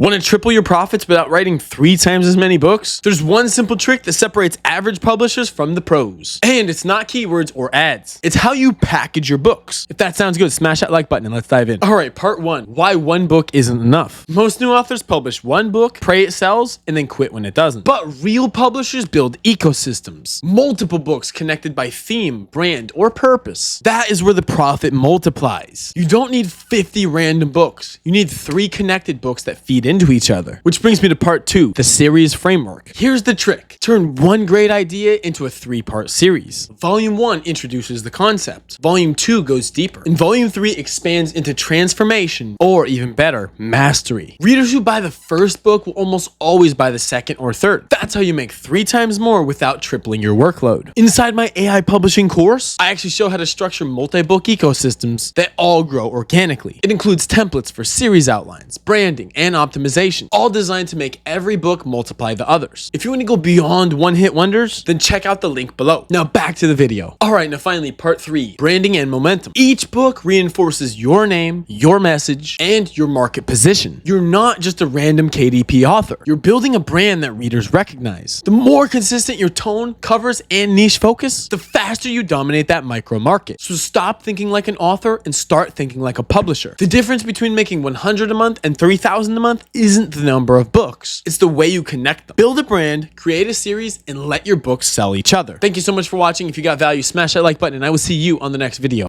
Want to triple your profits without writing 3 times as many books? There's one simple trick that separates average publishers from the pros. And it's not keywords or ads. It's how you package your books. If that sounds good, smash that like button and let's dive in. All right, part 1. Why one book isn't enough. Most new authors publish one book, pray it sells, and then quit when it doesn't. But real publishers build ecosystems. Multiple books connected by theme, brand, or purpose. That is where the profit multiplies. You don't need 50 random books. You need 3 connected books that feed into each other. Which brings me to part 2, the series framework. Here's the trick. Turn one great idea into a 3-part series. Volume 1 introduces the concept. Volume 2 goes deeper. And Volume 3 expands into transformation, or even better, mastery. Readers who buy the first book will almost always buy the second or third. That's how you make 3 times more without tripling your workload. Inside my AI publishing course, I actually show how to structure multi-book ecosystems that all grow organically. It includes templates for series outlines, branding, and optimization, all designed to make every book multiply the others. If you want to go beyond one-hit wonders, then check out the link below. Now back to the video. All right, now finally, part 3, branding and momentum. Each book reinforces your name, your message, and your market position. You're not just a random KDP author. You're building a brand that readers recognize. The more consistent your tone, covers, and niche focus, the faster you dominate that micro market. So stop thinking like an author and start thinking like a publisher. The difference between making 100 a month and 3,000 a month isn't the number of books. It's the way you connect them. Build a brand, create a series, and let your books sell each other. Thank you so much for watching. If you got value, smash that like button, and I will see you on the next video.